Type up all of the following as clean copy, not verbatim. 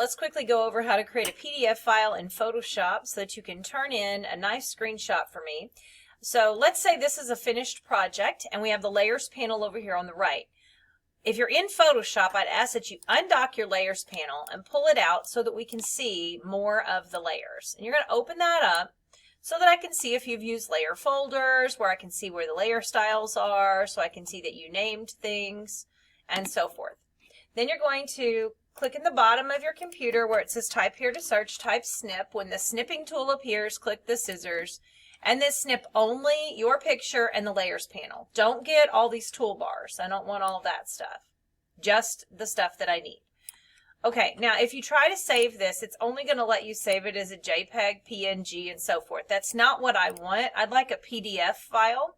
let's quickly go over how to create a PDF file in Photoshop so that you can turn in a nice screenshot for me. So let's say this is a finished project and we have the layers panel over here on the right. If you're in Photoshop, I'd ask that you undock your layers panel and pull it out so that we can see more of the layers. And you're going to open that up so that I can see if you've used layer folders, where I can see where the layer styles are, so I can see that you named things, and so forth. Then you're going to click in the bottom of your computer where it says type here to search, type snip. When the snipping tool appears, click the scissors, and then snip only your picture and the layers panel. Don't get all these toolbars. I don't want all that stuff. Just the stuff that I need. Okay, now if you try to save this, it's only going to let you save it as a JPEG, PNG, and so forth. That's not what I want. I'd like a PDF file.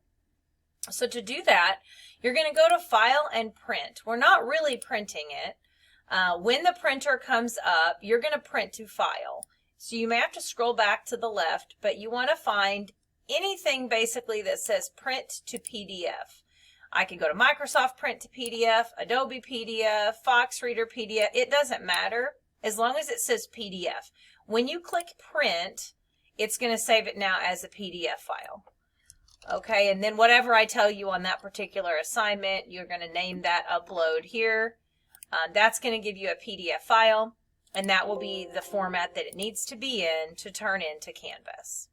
So to do that, you're going to go to File and Print. We're not really printing it. When the printer comes up, you're going to print to File. So you may have to scroll back to the left, but you want to find anything basically that says Print to PDF. I can go to Microsoft Print to PDF, Adobe PDF, Fox Reader PDF. It doesn't matter as long as it says PDF. When you click Print, it's going to save it now as a PDF file. Okay, and then whatever I tell you on that particular assignment, you're going to name that upload here. That's going to give you a PDF file, and that will be the format that it needs to be in to turn into Canvas.